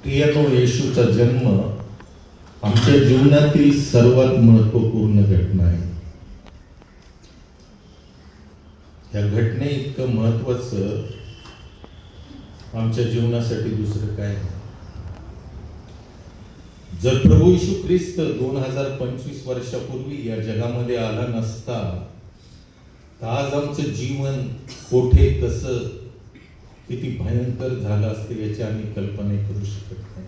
प्रियनो, येशूचा जन्म आमच्या जीवनातील सर्वात महत्वपूर्ण घटना आहे. या घटने इतकं महत्वाचं आमच्या जीवनासाठी दुसरं काय नाही. जर प्रभू येशू ख्रिस्त 2025 वर्षापूर्वी या जगामध्ये आला नसता तर आज आमचं जीवन कोठे कसं किती भयंकर झालं असते याची आम्ही कल्पना करू शकत नाही.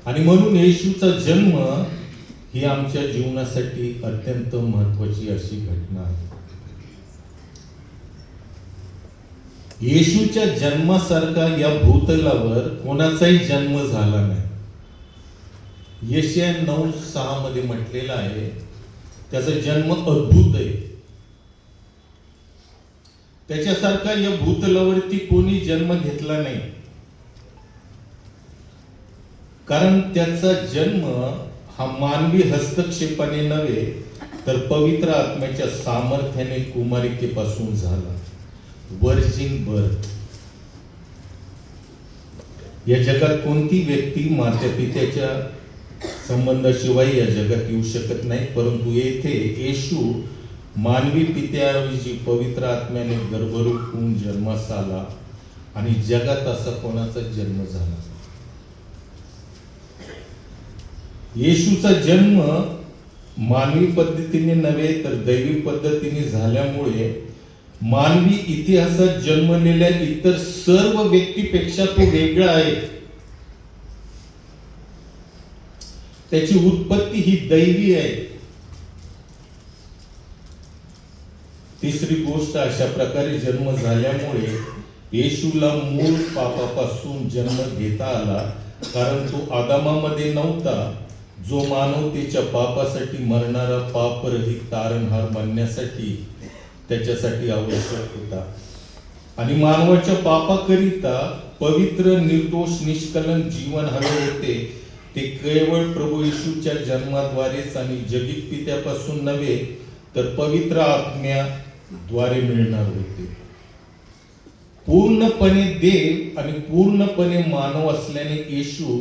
आणि म्हणून येशूचा जन्म ही आमच्या जीवनासाठी अत्यंत महत्वाची अशी घटना आहे. येशूच्या जन्मासारखा या भूतलावर कोणाचाही जन्म झाला नाही. यशाया 9:6 मध्ये म्हटलेला आहे त्याचा जन्म अद्भुत आहे. त्याच्यासारखा या भूतलावरती कोणी जन्म घेतला नाही, कारण त्याचा जन्म हा मानवी हस्तक्षेपाने नव्हे तर पवित्र आत्म्याच्या सामर्थ्याने कुमारिकेपासून झाला. Virgin birth. या जगात कोणती व्यक्ती माता पित्याच्या संबंधाशिवाय या जगात येऊ शकत नाही, परंतु येथे येशू मानवी पित्याऐवजी पवित्र आत्म्याने गर्भरूप होऊन जन्मास आला आणि जगात असा कोणाचा जन्म झाला. येशूचा जन्म मानवी पद्धतीने नव्हे तर दैवी पद्धतीने झाल्यामुळे मानवी इतिहासात जन्मलेल्या इतर सर्व व्यक्तीपेक्षा तो वेगळा आहे. त्याची उत्पत्ती ही दैवी आहे. तिसरी गोष्ट, अशा प्रकारे जन्म झाल्यामुळे येशूला मूळ पापापासून जन्म घेता आला, कारण तो आदामामध्ये नव्हता जो मानवतेच्या पापासाठी मरणारा पापरहित तारणहार बनण्यासाठी त्याच्यासाठी आवश्यक होता. आणि मानवाच्या पापाकरिता पवित्र निर्दोष निष्कलंक जीवन हवे होते. ते केवळ प्रभू येशूच्या जन्माद्वारेच आणि जगत पित्यापासून नव्हे तर पवित्र आत्म्याद्वारे मिळणार होते. पूर्णपणे देव आणि पूर्णपणे मानव असल्याने येशू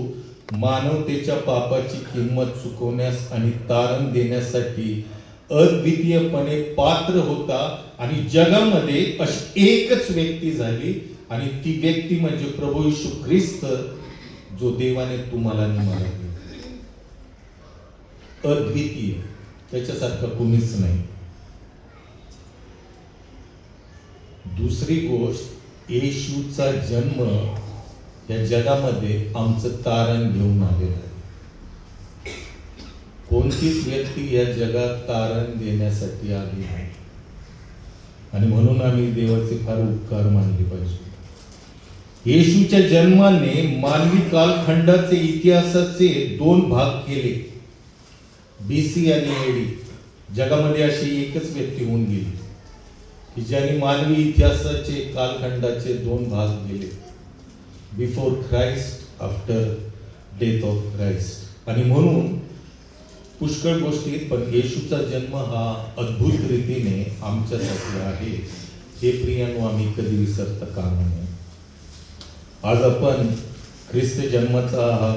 मानवतेच्या पापाची किंमत चुकवण्यास आणि तारण देण्यासाठी अद्वितीयपणे पात्र होता. आणि जगामध्ये अशी एकच व्यक्ती झाली आणि ती व्यक्ती म्हणजे प्रभू येशू ख्रिस्त, जो देवाने तुम्हाला आणि मला दिला. अद्वितीय, त्याच्यासारखा कोणीच नाही. दुसरी गोष्ट, येशूचा जन्म या जगामध्ये आमचं तारण घेऊन आलेला आहे. कोणतीच व्यक्ती या जगात तारण देण्यासाठी आली नाही आणि म्हणून आम्ही देवाचे फार उपकार मानले पाहिजे. येशूच्या जन्माने मानवी कालखंडाचे इतिहासाचे 2 भाग केले, BC आणि AD. जगामध्ये अशी एकच व्यक्ती होऊन गेली की ज्याने मानवी इतिहासाचे कालखंडाचे 2 भाग केले, before Christ, after death of Christ. आणि म्हणून पुष्कळ गोष्टी, पण येशूचा जन्म हा अद्भुत रीतीने आमच्यासाठी आहे हे प्रियानो आम्ही कधी विसरता कामा नये. आज आपण ख्रिस्त जन्माचा हा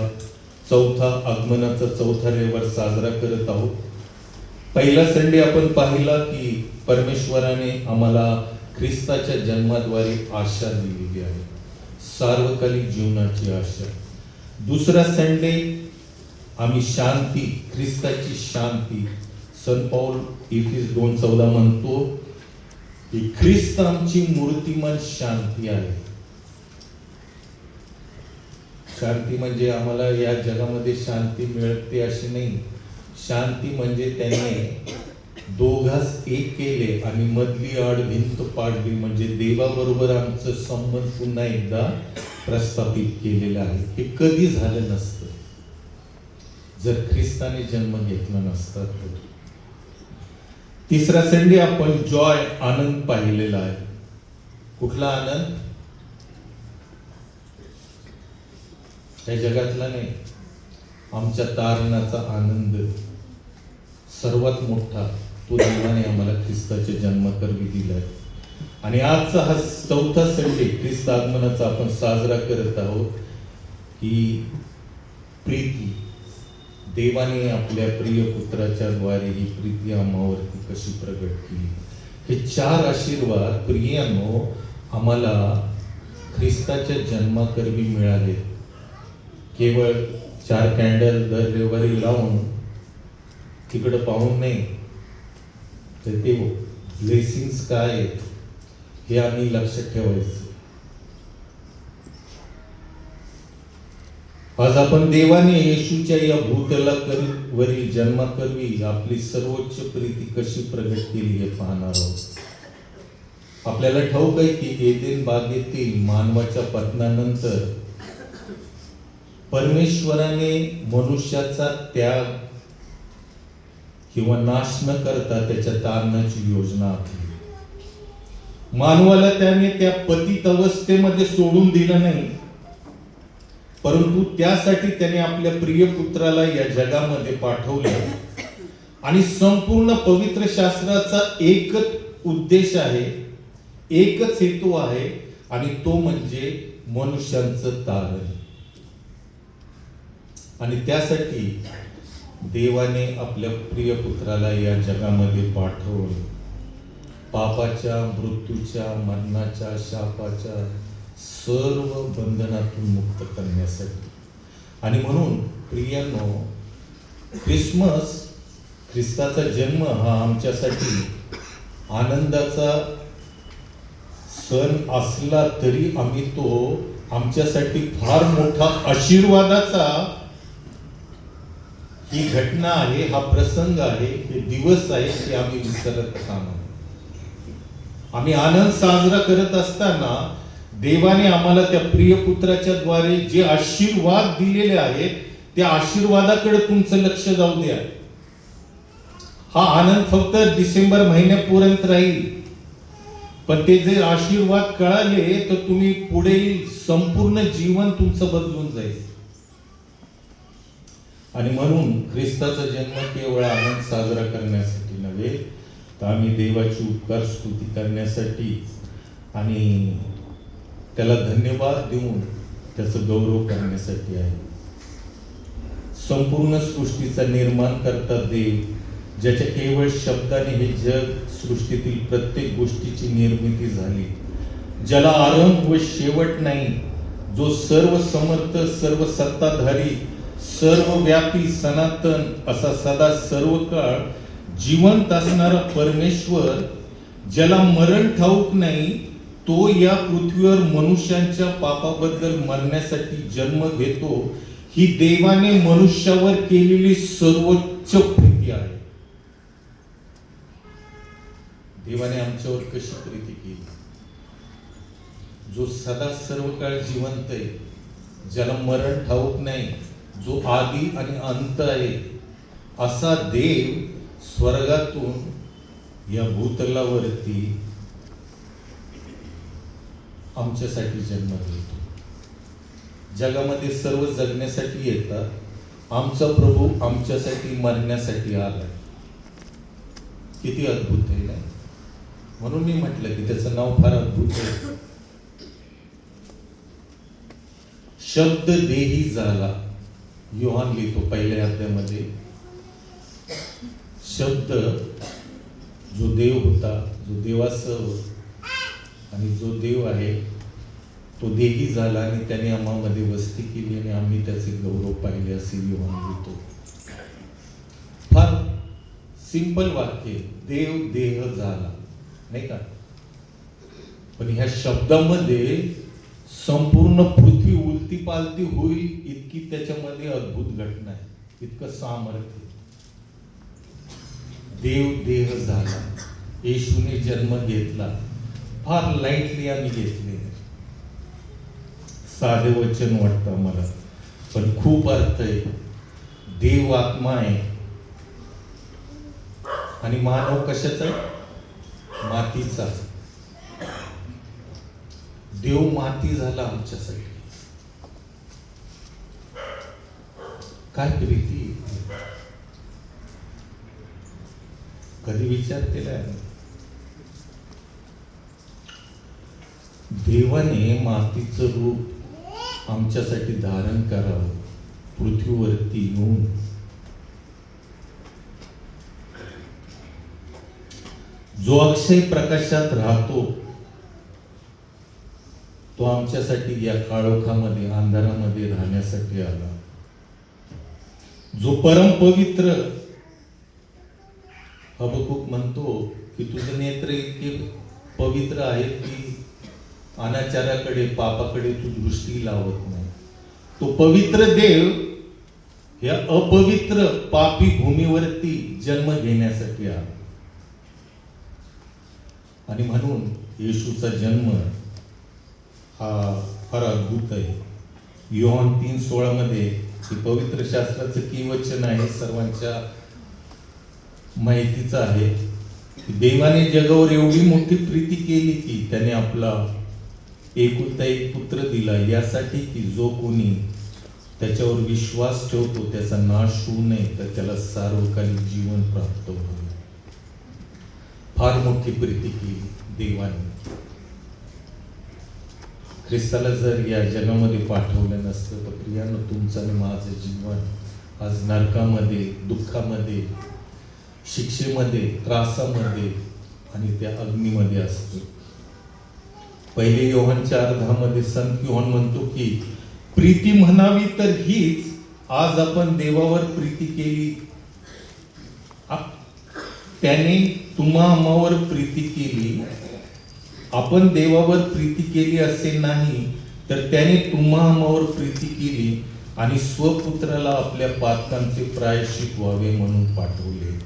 आगमनाचा चौथा रविवार साजरा करत आहोत. पहिला संडे आपण पाहिला की परमेश्वराने आम्हाला ख्रिस्ताच्या जन्माद्वारे आशा दिलेली आहे, सार्वकालिक जीवनाची आशा. दुसरा संडे आम्ही शांती, ख्रिस्ताची शांती, संत पौल इफिस 2:14 म्हणतो की ख्रिस्त आमची मूर्तिमान शांती आहे. शांती म्हणजे आम्हाला या जगामध्ये शांती मिळते अशी नाही. शांती म्हणजे त्याने दोघास एक केले आणि मधली आड भिंत पाडली, म्हणजे देवाबरोबर आमचं संबंध पुन्हा एकदा प्रस्थापित केलेला आहे. हे कधी झालं नसतं जर ख्रिस्ताने जन्म घेतला नसता. तिसरा संडे आपण जॉय, आनंद पाहिलेला आहे. कुठला आनंद? या जगातला नाही, आमच्या तारणाचा आनंद सर्वात मोठा तो देवाने आम्हाला ख्रिस्ताच्या जन्माकरवी दिलाय. आणि आजचा हा चौथा संडे ख्रिस्त आगमनाचा आपण साजरा करत आहोत. ही प्रीती देवाने आपल्या प्रिय पुत्राच्या द्वारे ही प्रीती आम्हावरती कशी प्रगट केली. हे 4 आशीर्वाद प्रियांनो आम्हाला ख्रिस्ताच्या जन्माकरवी मिळाले. केवळ 4 कॅन्डल दर रविवारी लावून तिकडं पाहून नाही, तर ते ब्लेसिंग्स काय आहेत हे आम्ही लक्षात ठेवायचं. आज आपण देवाने येशूच्या या भूतलावरील जन्माकरवी आपली सर्वोच्च प्रीती कशी प्रगट केली हे पाहणार आहोत. आपल्याला ठाऊक आहे की एदेन बागेतील मानवाच्या पतनानंतर परमेश्वराने मनुष्याचा त्याग किंवा नाश न करता त्याच्या तारणाची योजना आखली. मानवाला त्याने त्या पतित अवस्थेमध्ये सोडून दिलं नाही, परंतु त्यासाठी त्याने आपल्या प्रिय पुत्राला या जगामध्ये पाठवलं. आणि संपूर्ण पवित्र शास्त्राचा एकच उद्देश आहे, एकच हेतू आहे, आणि तो म्हणजे मनुष्यांचं तारण. आणि त्यासाठी देवाने आपल्या प्रिय पुत्राला या जगामध्ये पाठवलं. पापाच्या, मृत्यूच्या, मरणाच्या, शापाच्या सर्व बंधनातून मुक्त करण्यासाठी. आणि म्हणून प्रियांनो, ख्रिसमस, ख्रिस्ताचा जन्म हा आमच्यासाठी आनंदाचा सण असला तरी आम्ही तो आमच्यासाठी फार मोठा आशीर्वादाचा ही घटना आहे, हा प्रसंग आहे, हे दिवस आहे, ते आम्ही विसरत कामा. आम्ही आनंद साजरा करत असताना देवाने आम्हाला त्या प्रिय पुत्राच्या द्वारे जे आशीर्वाद दिलेले आहेत त्या आशीर्वादाकडे तुमचं लक्ष जाऊ द्या. हा आनंद फक्त डिसेंबर महिन्यापर्यंत राहील, पण ते जे आशीर्वाद कळाले तर तुम्ही पुढे संपूर्ण जीवन तुमचं बदलून जाईल. आणि म्हणून ख्रिस्ताचा जन्म केवळ आनंद साजरा करण्यासाठी नव्हे, तर आम्ही देवाची उपकार स्तुती करण्यासाठी आणि त्याला धन्यवाद देऊन त्याचं गौरव करण्यासाठी आहे. संपूर्ण सृष्टीचा निर्माण करता देव, ज्याच्या केवळ शब्दाने हे जग सृष्टीतील प्रत्येक गोष्टीची निर्मिती झाली, ज्याला आरंभ व शेवट नाही, जो सर्व समर्थ, सर्व सत्ताधारी, सर्वव्यापी, सनातन असा सदा सर्व काळ जिवंत असणारा परमेश्वर, ज्याला मरण ठाऊक नाही, तो या पृथ्वीवर मनुष्यांच्या पापाबद्दल मरण्यासाठी जन्म घेतो. ही देवाने मनुष्यावर केलेली सर्वोच्च प्रीती आहे. देवाने आमच्यावर कशी प्रीती केली? जो सदा सर्व काळ जिवंत आहे, ज्याला मरण ठाऊक नाही, जो आदी आणि अंत आहे, असा देव स्वर्गातून या भूतलावरती आमच्यासाठी जन्म घेतो. जगामध्ये सर्व जगण्यासाठी येतात, आमचा प्रभू आमच्यासाठी मरण्यासाठी आलाय. किती अद्भुत आहे ना. म्हणून मी म्हटलं की त्याचं नाव फार अद्भुत आहे. शब्द देही झाला, योहान लिहितो पहिल्या अध्यायामध्ये. शब्द जो देव होता, जो देवासह आणि जो देव आहे तो देही झाला आणि त्याने आम्हामध्ये वस्ती केली आणि आम्ही त्याचे गौरव पाहिले, असे योहान लिहितो. फार सिंपल वाक्य, देव देह झाला, नाही का? पण ह्या शब्दामध्ये संपूर्ण पृथ्वी उलती पालती होईल इतकी त्याच्यामध्ये अद्भुत घटना आहे, इतकं सामर्थ्य. देव देह झाला, येशूने जन्म घेतला. फार लाईटली आम्ही घेतले, साधे वचन वाटतं मला, पण खूप अर्थ आहे. देव आत्मा आहे आणि मानव कशाचा आहे? मातीचा. देव माती झाला आमच्यासाठी. काय प्रीती! कधी विचार केलाय? देवाने मातीचं रूप आमच्यासाठी धारण करावं, पृथ्वीवरती येऊन जो अक्षय प्रकाशात राहतो तो आमच्यासाठी या काळोखामध्ये, अंधारामध्ये राहण्यासाठी आला. जो परम पवित्र, हबक्कूक म्हणतो की तुझे नेत्र इतके पवित्र आहेत की अनाचाराकडे, पापाकडे तू दृष्टी लावत नाही. तो पवित्र देव या अपवित्र पापी भूमीवरती जन्म घेण्यासाठी आला. आणि म्हणून येशूचा जन्म हा फार अद्भुत आहे. योहान 3:16 मध्ये पवित्र शास्त्राचं की वचन आहे, सर्वांच्या माहितीचं आहे. देवाने जगावर एवढी मोठी प्रीती केली की त्याने आपला एकुलता एक पुत्र दिला, यासाठी की जो कोणी त्याच्यावर विश्वास ठेवतो त्याचा नाश होऊ नये, तर त्याला सार्वकालिक जीवन प्राप्त होईल. फार मोठी प्रीती केली देवाने. ख्रिस्ताला जर या जगामध्ये पाठवलं नसतं तर प्रियानो, तुमचं आणि माझं जीवन आज नरकामध्ये, दुःखामध्ये, शिक्षेमध्ये, त्रासामध्ये आणि त्या अग्नीमध्ये असतं. पहिले योहान 4:10 संत योहान म्हणतो की प्रीती म्हणावी तर हीच, आज आपण देवावर प्रीती केली. त्याने तुम्हा आम्हावर प्रीती केली. आपण देवावर प्रीती केली असे नाही, तर त्याने तुम्हा आम्हावर प्रीती केली आणि स्वपुत्राला आपल्या पातकांचे प्रायश्चित व्हावे म्हणून पाठवले.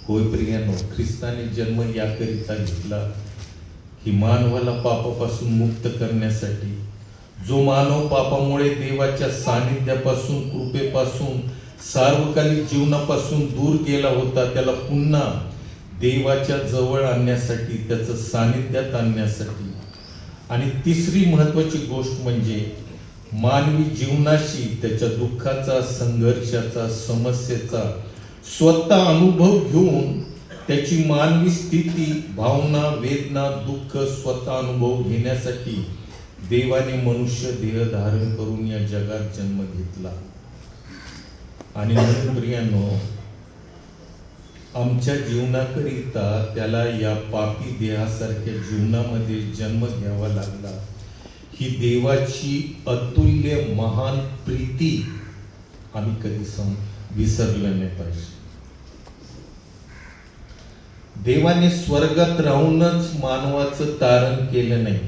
होय प्रियानो, ख्रिस्ताने जन्म याकरिता घेतला की मानवाला पापापासून मुक्त करण्यासाठी. जो मानव पापामुळे देवाच्या सानिध्यापासून, कृपेपासून, सार्वकालिक जीवनापासून दूर गेला होता, त्याला पुन्हा देवाच्या जवळ आणण्यासाठी, त्याचं सानिध्यात आणण्यासाठी. आणि तिसरी महत्वाची गोष्ट म्हणजे मानवी जीवनाशी, त्याच्या दुःखाचा, संघर्षाचा, समस्येचा स्वतः अनुभव घेऊन त्याची मानवी स्थिती, भावना, वेदना, दुःख स्वतः अनुभव घेण्यासाठी देवाने मनुष्य देह धारण करून या जगात जन्म घेतला. आणि म्हणून प्रियानो, आमच्या जीवनाकरिता त्याला या पापी देहासारख्या जीवनामध्ये जन्म घ्यावा लागला. ही देवाची अतुल्य महान प्रीती आम्ही कधी विसरलं नाही पाहिजे. देवाने स्वर्गात राहूनच मानवाचं तारण केलं नाही,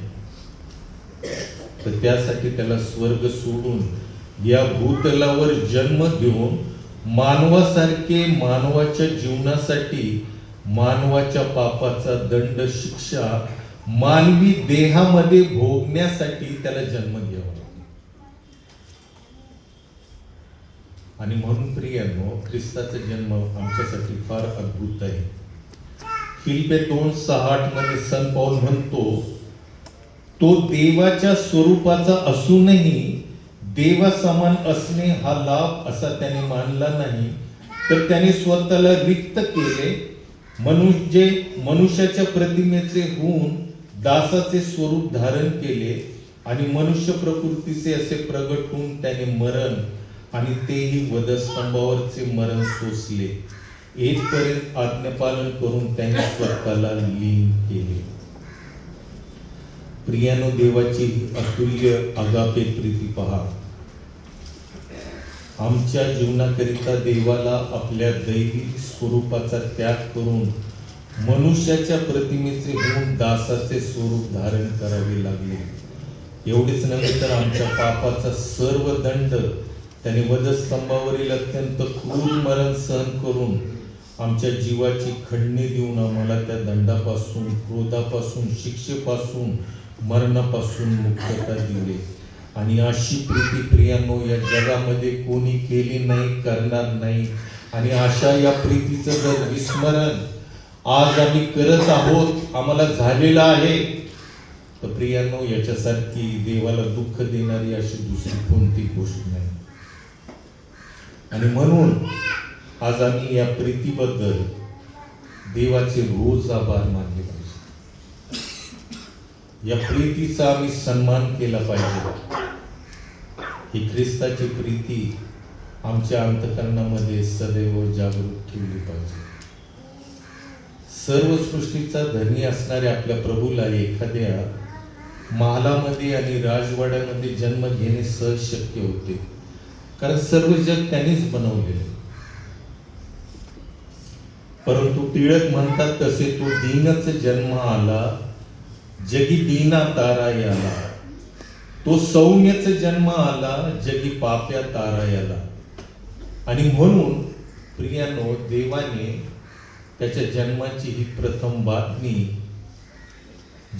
तर त्यासाठी त्याला स्वर्ग सोडून या भूतलावर जन्म घेऊन मानवासारखे, मानवाच्या जीवनासाठी, मानवाच्या पापाचा दंड, शिक्षा मानवी देहामध्ये भोगण्यासाठी त्याला जन्म घ्यावा. आणि म्हणून प्रियानो, ख्रिस्ताचा जन्म आमच्यासाठी फार अद्भुत आहे. फिलिप्पे 2:6 मध्ये संत पौल म्हणतो, तो देवाच्या स्वरूपाचा असूनही देवासमान असणे हा लाभ असा त्याने मानला नाही, तर त्याने स्वतःला रिक्त केले. मनुष्याच्या प्रतिमेचे होऊन दासाचे स्वरूप धारण केले आणि मनुष्य प्रकृतीचे असे प्रगट होऊन त्याने मरण, आणि तेही वधस्तंभावरचे मरण सोसले. येथपर्यंत आज्ञापालन करून त्याने स्वतःला लीन केले. प्रियानो, देवाची अतुल्य अगापे प्रीती पहा. आमच्या जीवनाकरिता देवाला आपल्या दैविक स्वरूपाचा त्याग करून मनुष्याच्या प्रतिमेचे होऊन दासाचे स्वरूप धारण करावे लागले. एवढेच नव्हे तर आमच्या पापाचा सर्व दंड त्याने वधस्तंभावरील अत्यंत क्रूर मरण सहन करून आमच्या जीवाची खंडणी देऊन आम्हाला त्या दंडापासून, क्रोधापासून, शिक्षेपासून, मरणापासून मुक्तता दिली. आणि अशी प्रीती प्रियानो या जगामध्ये कोणी केली नाही, करणार नाही. आणि अशा या प्रीतीचं जर विस्मरण आज आम्ही करत आहोत, आम्हाला झालेलं आहे, तर प्रियानो याच्यासारखी देवाला दुःख देणारी अशी दुसरी कोणती गोष्ट नाही. आणि म्हणून आज आम्ही या प्रीतीबद्दल देवाचे रोज आभार मानले पाहिजे. या प्रीतीचा आम्ही सन्मान केला पाहिजे. ही ख्रिस्ताची प्रीती आमच्या अंतःकरणामध्ये सदैव जागृत ठेवली पाहिजे. सर्व सृष्टीचा धनी असणाऱ्या आपल्या प्रभूला एखाद्या महालामध्ये आणि राजवाड्यामध्ये जन्म घेणे सहज शक्य होते, कारण सर्व जग त्यांनीच बनवलेले. परंतु टिळक म्हणतात तसे तो दीनच जन्म आला, जगी दीना तारा याला. तो सौम्यच जन्म आला, जगी पाप्या तारा याला. आणि म्हणून प्रियानो, देवाने त्याच्या जन्माची ही प्रथम बातमी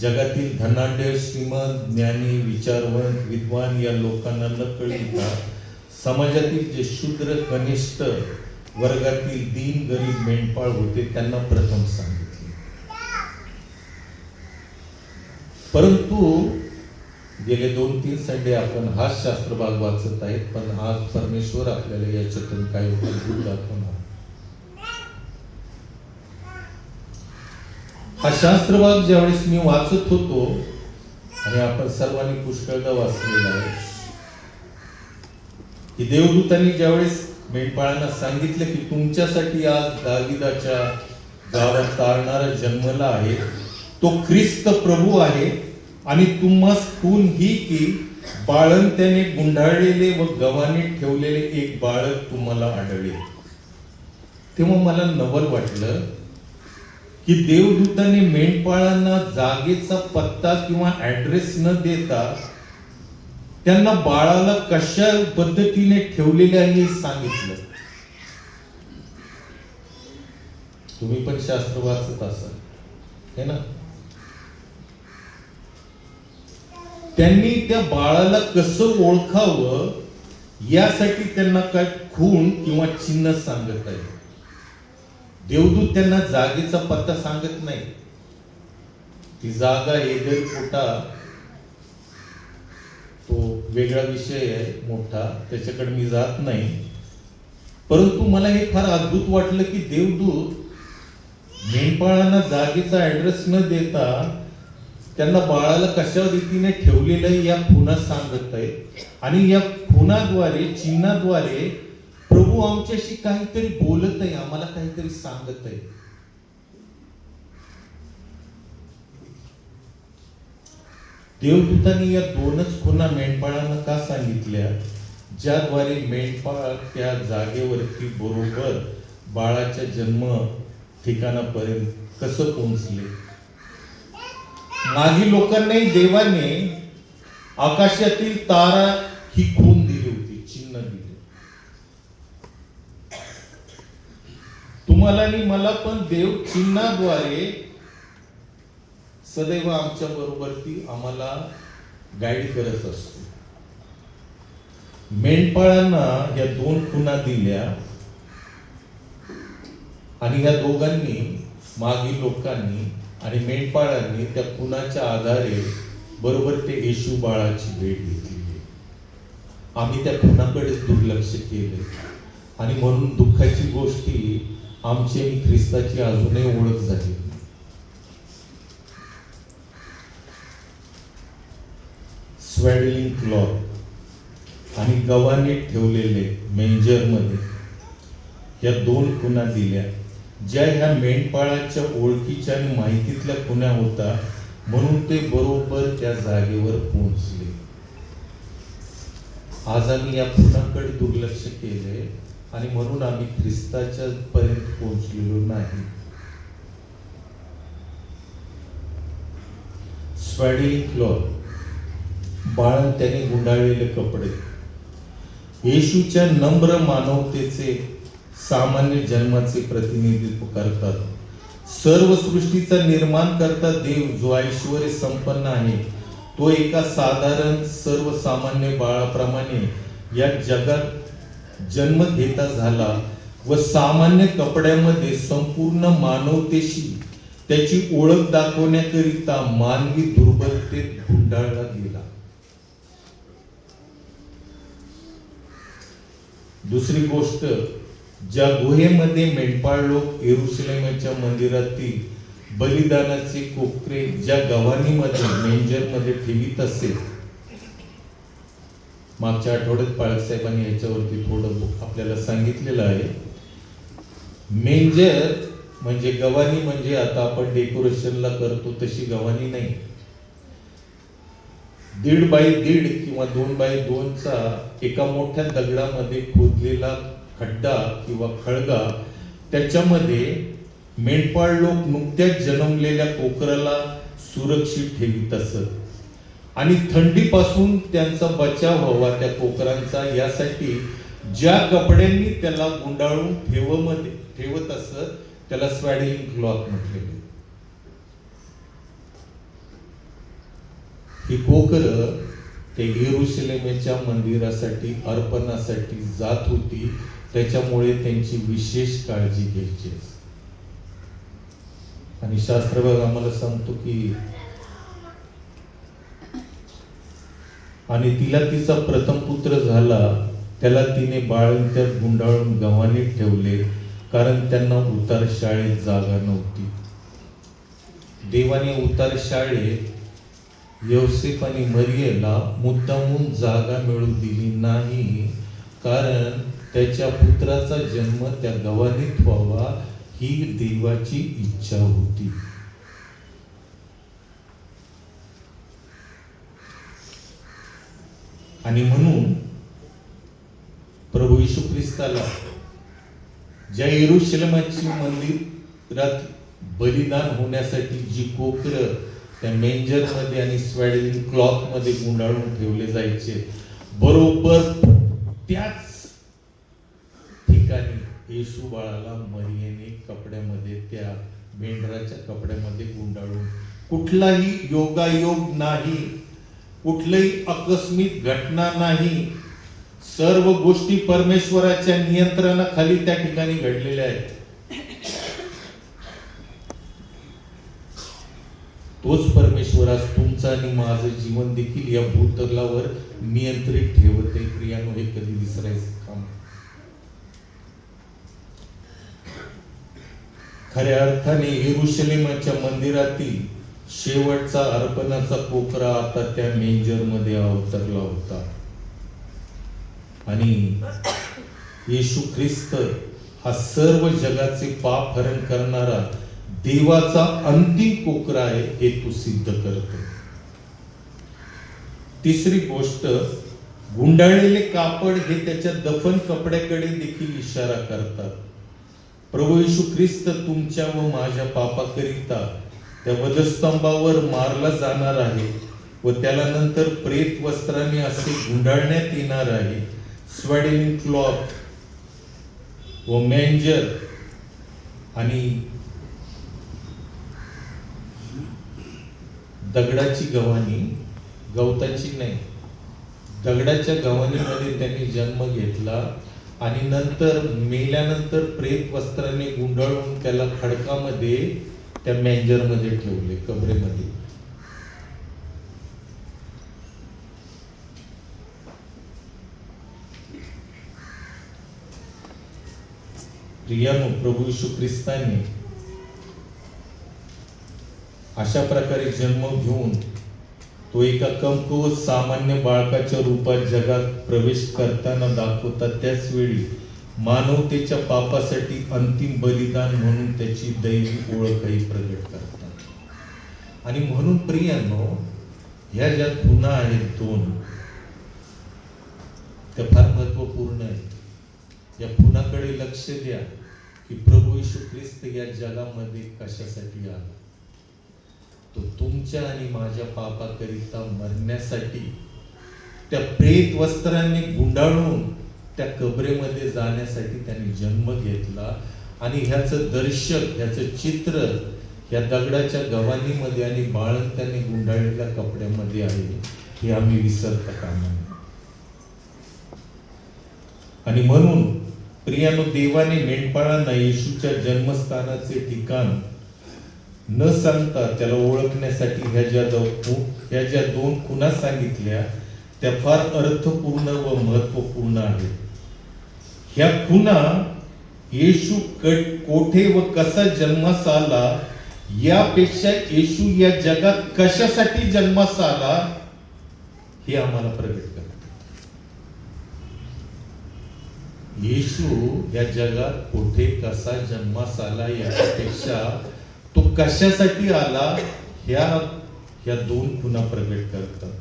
जगातील धनाढ्य, श्रीमंत, ज्ञानी, विचारवंत, विद्वान या लोकांना न कळता समाजातील जे शूद्र कनिष्ठ वर्गातील दीन गरीब मेंढपाळ होते त्यांना प्रथम सांगितले. परंतु गेले 2-3 संडे आपण हाच शास्त्र भाग वाचत आहेत, पण आज परमेश्वर आपल्याला याच्यातून काही अद्भुत दाखवणार. हा शास्त्र भाग ज्यावेळेस मी वाचत होतो, आणि आपण सर्वांनी पुष्कळदा वाचलेला आहे, की देवदूतांनी ज्यावेळेस मेंढपाळांना सांगितलं की तुमच्यासाठी आज दाविदाच्या गावात तारणारा जन्मला आहे, तो ख्रिस्त प्रभू आहे, आणि तुम्हास खून ही की बाळंत्याने गुंडाळलेले व गव्हाणे ठेवलेले एक बाळक तुम्हाला आढळेल. तेव्हा मला नवल वाटलं की देवदूतांनी मेंढपाळांना जागेचा पत्ता किंवा ऍड्रेस न देता त्यांना बाळाला कशा पद्धतीने ठेवलेले आहे हे सांगितलं. तुम्ही पण शास्त्र वाचत असाल है ना. त्यांनी त्या बाळाला कसं ओळखावं यासाठी त्यांना काय खूण किंवा चिन्ह सांगत आहे. देवदूत त्यांना जागेचा पत्ता सांगत नाही. ती जागा एदर कोटा तो वेगळा विषय आहे मोठा, त्याच्याकडे मी जात नाही. परंतु मला हे फार अद्भुत वाटलं की देवदूत मेंढपाळांना जागेचा ऍड्रेस न देता त्यांना बाळाला कशा रीतीने ठेवलेलं या खुणा सांगत आहे, आणि या खुणाद्वारे, चिन्हाद्वारे प्रभू आमच्याशी काहीतरी बोलत आहे, आम्हाला काहीतरी सांगत आहे. देवदूतांनी या 2च खुणा मेंढपाळांना का सांगितल्या, ज्याद्वारे मेंढपाळ त्या जागेवरती बरोबर बाळाच्या जन्म ठिकाणापर्यंत कसं पोहोचले. मागी लोकांनाही देवाने आकाशातील तारा ही खून दिली होती, चिन्ह दिले. तुम्हाला आणि मला पण देव चिन्हाद्वारे सदैव आमच्या बरोबर ती आम्हाला गाईड करत असतो. मेंढपाळांना या 2 खुणा दिल्या, आणि या दोघांनी, मागी लोकांनी आणि मेंढपाळांनी, त्या खुणाच्या आधारे बरोबर ते येशू बाळाची भेट घेतली. आम्ही त्या खुणाकडेच दुर्लक्ष केले, आणि म्हणून दुःखाची गोष्टी आमची आणि ख्रिस्ताची अजूनही ओळख झाली. स्वेडलिंग क्लॉथ आणि गव्हाणे ठेवलेले मेंजरमध्ये या 2 खुणा दिल्या, ज्या ह्या मेंढपाळाच्या ओळखीच्या आणि माहितीतल्या खुणा होता, म्हणून ते बरोबर त्या जागेवर पोहोचले. आज आम्ही या खुणाकडे दुर्लक्ष केले, आणि म्हणून आम्ही ख्रिस्ताच्या पर्यंत पोहोचलेलो नाही. स्वेडलिंग क्लॉथ, बाळंत्याने गुंडाळलेले कपडे, येशूच्या नम्र मानवतेचे, सामान्य जन्माचे प्रतिनिधित्व करतात. सर्व सृष्टीचा निर्माण करता देव जो ऐश्वर्य संपन्न आहे, तो एका साधारण सर्वसामान्य बाळाप्रमाणे या जगात जन्म घेता झाला, व सामान्य कपड्यामध्ये संपूर्ण मानवतेशी त्याची ओळख दाखवण्याकरिता मानवी दुर्बलतेत गुंडाळला गेला. दुसरी गोष्ट, ज्या गुहेमध्ये मेंढपाळ लोक यरुशलेमच्या मंदिरातील बलिदानाचे कोकरे ज्या गव्हाणीमध्ये मेंजरमध्ये ठेवीत असेल, मागच्या आठवड्यात पाळक साहेबांनी याच्यावरती थोडं आपल्याला सांगितलेलं आहे. मेंजर म्हणजे गव्हाणी म्हणजे आता आपण डेकोरेशनला करतो तशी गव्हाणी नाही. 1.5 बाय 1.5 किंवा 2 बाय 2चा एका मोठ्या दगडामध्ये खोदलेला खड्डा किंवा खळगा, त्याच्यामध्ये मेंढपाळ लोक नुकत्याच जन्मलेल्या कोकराला सुरक्षित ठेवीत असत आणि थंडीपासून त्यांचा बचाव व्हावा त्या कोकरांचा, यासाठी ज्या कपड्यांनी त्याला गुंडाळून ठेवत असत त्याला स्वॅडलिंग क्लॉथ म्हटले. ही कोकरं ते येरुशलेमच्या मंदिरासाठी अर्पणासाठी जात होती, त्याच्यामुळे त्यांची विशेष काळजी घ्यायची. आणि शास्त्र बघ आम्हाला सांगतो की आणि तिला तिचा प्रथम पुत्र झाला, त्याला तिने बाळंत्यात गुंडाळून गव्हाणीत ठेवले, कारण त्यांना उतार शाळेत जागा नव्हती. देवाने उतार शाळेत योसेफ आणि मरियेला मुद्दामून जागा मिळू दिली नाही, कारण त्याच्या पुत्राचा जन्म त्या गव्हाणीत व्हावा ही देवाची इच्छा होती. आणि म्हणून प्रभू येशू ख्रिस्ताला ज्या येरुशलेमाची मंदिरात बलिदान होण्यासाठी जी कोकरं त्या मेंजरमध्ये आणि स्वॅडलिंग क्लॉथ मध्ये गुंडाळून ठेवले जायचे, बरोबर त्याच ठिकाणी येशू बाळाला मरियेने कपड्यामध्ये, त्या मेंढराच्या कपड्यामध्ये गुंडाळून, कुठलाही योगायोग नाही, कुठलीही आकस्मिक घटना नाही, सर्व गोष्टी परमेश्वराच्या नियंत्रणाखाली त्या ठिकाणी घडलेल्या आहेत. तोच परमेश्वर आज तुमचं आणि माझं जीवन देखील या भूतलावर नियंत्रित ठेवते. प्रियानो, हे कधी विसरायचं काम. खऱ्या अर्थाने येरुशलेमाच्या मंदिरातील शेवटचा अर्पणाचा कोकरा आता त्या मेंजर मध्ये अवतरला होता. आणि येशू ख्रिस्त हा सर्व जगाचे पाप हरण करणारा देवाचा अंतिम कोकरा आहे हे तो सिद्ध करतो. तिसरी गोष्ट, गुंडाळलेले कापड हे त्याच्या दफन कपड्याकडे देखील इशारा करतात. प्रभू येशू ख्रिस्त तुमच्या व माझ्या पापाकरिता त्या वधस्तंभावर मारला जाणार आहे व त्याला नंतर प्रेत वस्त्राने असे गुंडाळण्यात येणार आहे. स्वॅडलिंग क्लॉथ व मेंजर आणि दगडाची गव्हाणी, गवताची नाही, दगडाच्या गव्हाणीमध्ये त्यांनी जन्म घेतला आणि नंतर मेल्यानंतर प्रेत वस्त्राने गुंडाळून त्याला खडकामध्ये त्या मेंजरमध्ये ठेवले, कबरेमध्ये. प्रियानो, प्रभू येशू ख्रिस्ताने अशा प्रकारे जन्म घेऊन तो एका कमकुवत सामान्य बाळकाच्या रूपात जगात प्रवेश करताना दाखवतात, त्याच वेळी मानवतेच्या पापासाठी अंतिम बलिदान म्हणून त्याची दैवी ओळखही प्रगट करतात. आणि म्हणून प्रियानो, ह्या ज्या खुणा आहेत दोन, त्या फार महत्वपूर्ण आहेत. या खुणाकडे लक्ष द्या की प्रभू येशू ख्रिस्त या जगामध्ये कशासाठी आला. तो तुमच्या आणि माझ्या पापाकरिता मरण्यासाठी, त्या प्रेत वस्त्रांनी गुंडाळून त्या कबरेमध्ये जाण्यासाठी त्यांनी जन्म घेतला. आणि ह्याचं दर्शक, ह्याचं चित्र या दगडाच्या गव्हाणीमध्ये आणि बाळंत्याने गुंडाळलेल्या कपड्यामध्ये आहे, हे आम्ही विसरता कामा नये. आणि म्हणून प्रियानो, देवाने मेंढपाळांना येशूच्या जन्मस्थानाचे ठिकाण न सांगता त्याला ओळखण्यासाठी ह्या ज्या दोन खुणा सांगितल्या त्या फार अर्थपूर्ण व महत्वपूर्ण आहेत. ह्या खुणा येशू कोठे व कसा जन्मास आला यापेक्षा येशू या जगात कशासाठी जन्मास आला हे आम्हाला प्रगट करतात. येशू या जगात कुठे कसा जन्मास आला यापेक्षा तो कशासाठी आला ह्या दोन खुणा प्रगट करतात.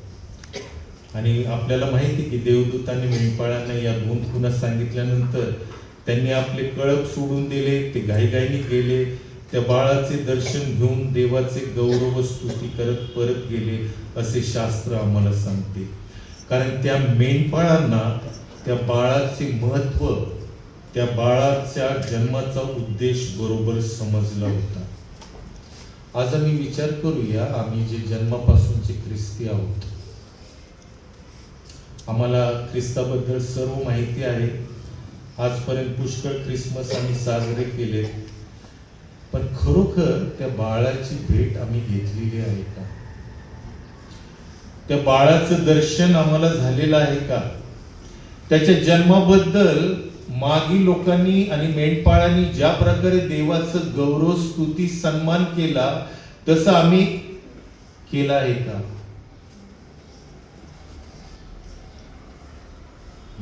आणि आपल्याला माहिती की देवदूतांनी मेंढपाळांना या दोन खुणा सांगितल्यानंतर त्यांनी आपले कळप सोडून दिले, ते घाईघाईने गेले, त्या बाळाचे दर्शन घेऊन देवाचे गौरव स्तुती करत परत गेले असे शास्त्र आम्हाला सांगते. कारण त्या मेंढपाळांना त्या बाळाचे महत्व, त्या बाळाच्या जन्माचा उद्देश बरोबर समजला होता. आज आम्ही विचार करूया, आम्ही जे जन्मापासूनचे ख्रिस्ती आहोत, आम्हाला ख्रिस्ताबद्दल सर्व माहिती आहे. आजपर्यंत पुष्कळ ख्रिसमस आम्ही साजरे केले, पण खरोखर त्या बाळाची भेट आम्ही घेतलेली आहे का? त्या बाळाचं दर्शन आम्हाला झालेलं आहे का? त्याच्या जन्माबद्दल मागील लोकांनी आणि मेंढपाळांनी ज्या प्रकारे देवाचं गौरव स्तुती सन्मान केला तसं आम्ही केला आहे का?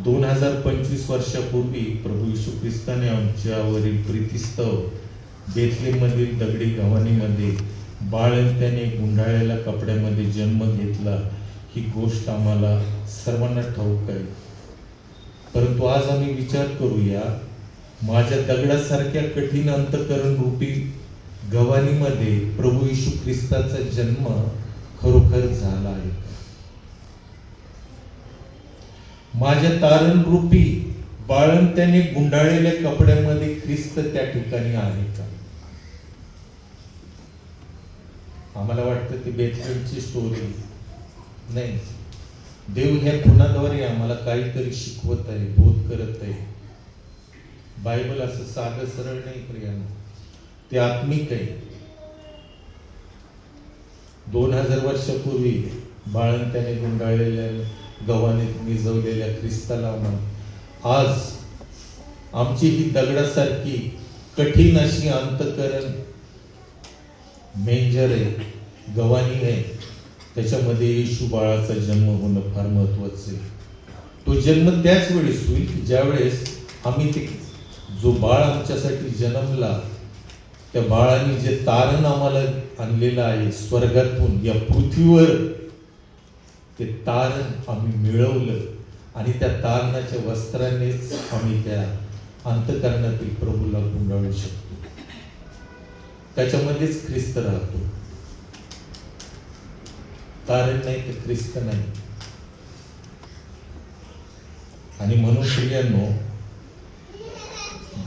2025 वर्षापूर्वी प्रभू येशू ख्रिस्ताने आमच्यावरील प्रीतिस्तव बेथलेममधील दगडी गव्हाणीमध्ये बाळंत्याने गुंडाळलेल्या कपड्यामध्ये जन्म घेतला, ही गोष्ट आम्हाला सर्वांना ठाऊक आहे. परंतु आज आम्ही विचार करूया, माझ्या दगडासारख्या कठीण अंतःकरण रूपी गव्हाणीमध्ये प्रभू येशू ख्रिस्ताचा जन्म खरोखर झाला आहे. माझ्या तारण रूपी बाळंत्याने गुंडाळलेल्या कपड्यामध्ये ख्रिस्त त्या ठिकाणी आहे का? आम्हाला वाटतं ती बेथलेमची स्टोरी नाही. देव ह्या खुणाद्वारे आम्हाला काहीतरी शिकवत आहे, बोध करत आहे. बायबल असं साधं सरळ नाही प्रियानो, ते आत्मिक आहे. 2000 वर्षापूर्वी बाळंत्याने गुंडाळलेल्या गव्हाणीत निजवलेल्या ख्रिस्ताला आज आमची ही दगडासारखी कठीण अशी अंतःकरण मेंजर आहे, गव्हाणी आहे, त्याच्यामध्ये येशू बाळाचा जन्म होणं फार महत्वाचं आहे. तो जन्म त्याच वेळेस होईल ज्यावेळेस आम्ही ते जो बाळ आमच्यासाठी जन्मला, त्या बाळाने जे तारण आम्हाला आणलेलं आहे स्वर्गातून या पृथ्वीवर, ते तारण आम्ही मिळवलं आणि त्या तारणाच्या वस्त्रानेच आम्ही त्या अंतःकरणातील प्रभूला गुंडाळू शकतो. त्याच्यामध्येच ख्रिस्त राहतो. तारण नाही तर ख्रिस्त नाही. आणि म्हणून प्रियांनो,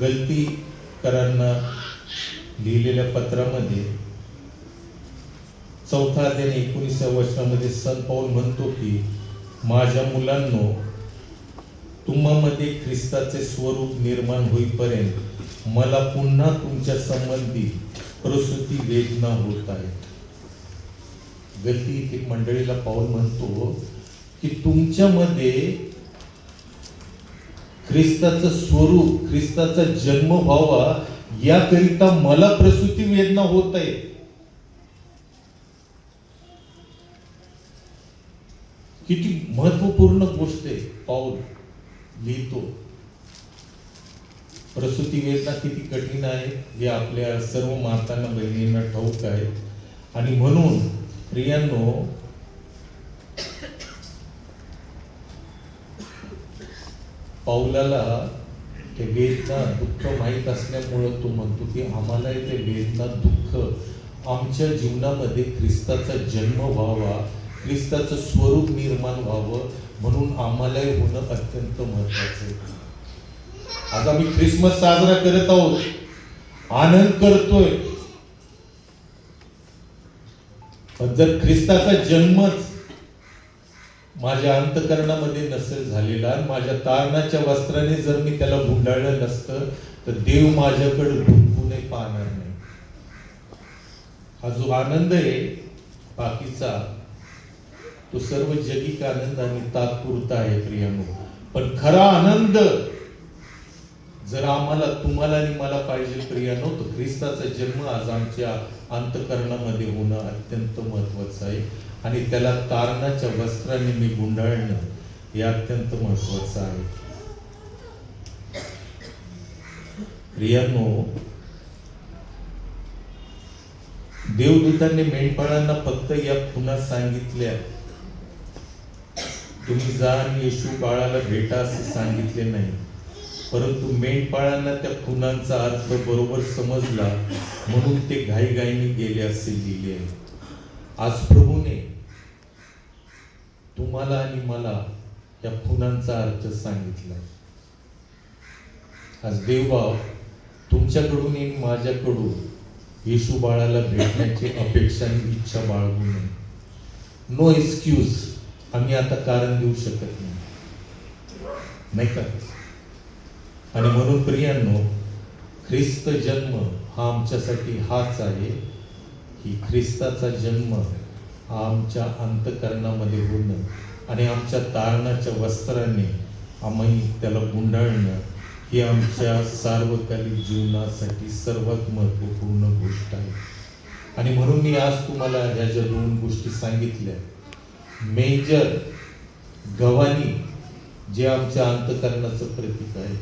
गलतीकरांना लिहिलेल्या पत्रामध्ये 4 अध्याय 19 वचनामध्ये संत पौल म्हणतो की, माझ्या मुलांनो, तुम्हामध्ये ख्रिस्ताचे स्वरूप निर्माण होईपर्यंत मला पुन्हा तुमच्या संबंधी प्रसूती वेदना होत आहेत. गलती मंडळीला पौल म्हणतो की तुमच्यामध्ये ख्रिस्ताचं स्वरूप, ख्रिस्ताचा जन्म व्हावा याकरिता मला प्रसूती वेदना होत आहे. किती महत्वपूर्ण गोष्ट आहे. पौल लिहितो प्रसूती वेदना किती कठीण आहे हे आपल्या सर्व मातांना, बहिणींना ठाऊक आहे. आणि म्हणून प्रियांनो, पौलाला ते वेदना दुःख माहीत असल्यामुळं तो म्हणतो की आम्हाला ते वेदना दुःख आमच्या जीवनामध्ये ख्रिस्ताचा जन्म व्हावा, ख्रिस्ताचं स्वरूप निर्माण व्हावं म्हणून आम्हालाही होणं अत्यंत महत्वाचं आहे. आज आम्ही ख्रिसमस साजरा करत आहोत, आनंद करतोय, पण जर ख्रिस्ताचा जन्मच माझ्या अंतःकरणामध्ये नसेल झालेला, माझ्या तारणाच्या वस्त्राने जर मी त्याला गुंडाळलं नसतं, तर देव माझ्याकडे डुंकूनही पाहणार नाही. हा जो आनंद आहे बाकीचा, तो सर्व जगिक आनंद आणि तात्पुरता आहे प्रियांनो. पण खरा आनंद जर आम्हाला तुम्हाला आणि मला पाहिजे प्रियानो, तर ख्रिस्ताचा जन्म आज आमच्या अंतःकरणामध्ये होणं अत्यंत महत्वाचं आहे आणि त्याला तारणाच्या वस्त्राने मी गुंडाळणं हे अत्यंत महत्वाचं आहे. प्रियानो, देवदूतांनी मेंढपाळांना फक्त या खुणा सांगितल्या, तुम्ही जा आणि येशू बाळाला भेटा असे सांगितले नाही, परंतु मेंढपाळांना त्या खुणांचा अर्थ बरोबर समजला म्हणून ते घाईघाईने गेले असे लिहिले आहे. आज प्रभूने तुम्हाला आणि मला या खुणांचा अर्थ सांगितलाय. आज देवबाव तुमच्याकडून आणि माझ्याकडून येशू बाळाला भेटण्याची अपेक्षा आणि इच्छा बाळगू नये. No excuse. आम्ही आता कारण देऊ शकत नाही का? आणि म्हणून प्रियांनो, ख्रिस्त जन्म हा आमच्यासाठी हाच आहे की ख्रिस्ताचा जन्म हा आमच्या अंतःकरणामध्ये होणं आणि आमच्या तारणाच्या वस्त्राने आम्ही त्याला गुंडाळणं ही आमच्या सार्वकालिक जीवनासाठी सर्वात महत्त्वपूर्ण गोष्ट आहे. आणि म्हणून मी आज तुम्हाला ह्या ज्या दोन गोष्टी सांगितल्या, मेजर गव्हाणी जे आमच्या अंतःकरणाचं प्रतीक आहे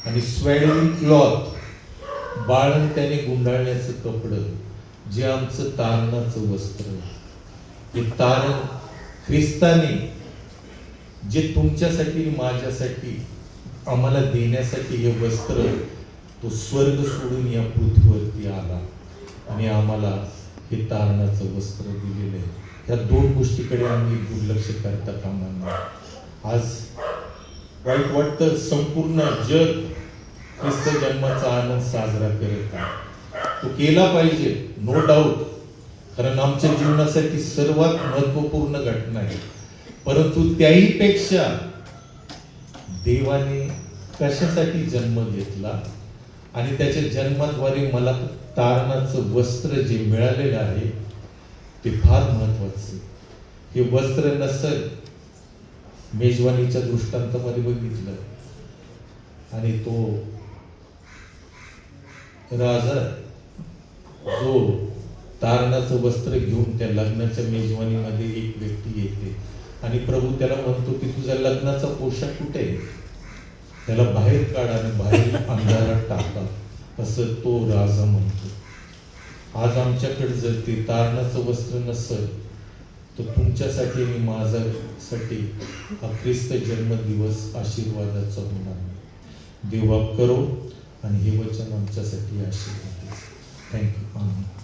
आणि स्वेडिंग क्लॉथ बाळण त्याने गुंडाळण्याचं कपडं जे आमचं तारणाचं वस्त्र आहे. हे तारण ख्रिस्ताने जे तुमच्यासाठी माझ्यासाठी आम्हाला देण्यासाठी हे वस्त्र तो स्वर्ग सोडून या पृथ्वीवरती आला आणि आम्हाला हे तारणाचं वस्त्र दिलेलं आहे. या दोन गोष्टीकडे आम्ही दुर्लक्ष करता कामा नये. आज वाईट वाटतं, संपूर्ण जग ख्रिस्त जन्माचा आनंद साजरा करत आहे. तो केला पाहिजे, नो डाऊट, कारण आमच्या जीवनासाठी सर्वात महत्वपूर्ण घटना आहे. परंतु त्याही पेक्षा देवाने कशासाठी जन्म घेतला आणि त्याच्या जन्माद्वारे मला तारणाचं वस्त्र जे मिळालेलं आहे ते फार महत्वाचं. हे वस्त्र नसल, मेजवानीच्या दृष्टांतामध्ये बघितलं आणि तो राजा जो तारणाचं वस्त्र घेऊन त्या लग्नाच्या मेजवानीमध्ये एक व्यक्ती येते आणि प्रभू त्याला म्हणतो की तुझा लग्नाचा पोशाख कुठे आहे, त्याला बाहेर काढा आणि बाहेर अंधारात टाका, असं तो राजा म्हणतो. आज आमच्याकडे जर ते तारणाचं वस्त्र नसेल तर तुमच्यासाठी आणि माझ्यासाठी हा ख्रिस्त जन्मदिवस आशीर्वादाचा होणार नाही. देव बाप करो आणि हे वचन आमच्यासाठी आशीर्वाद. थँक्यू.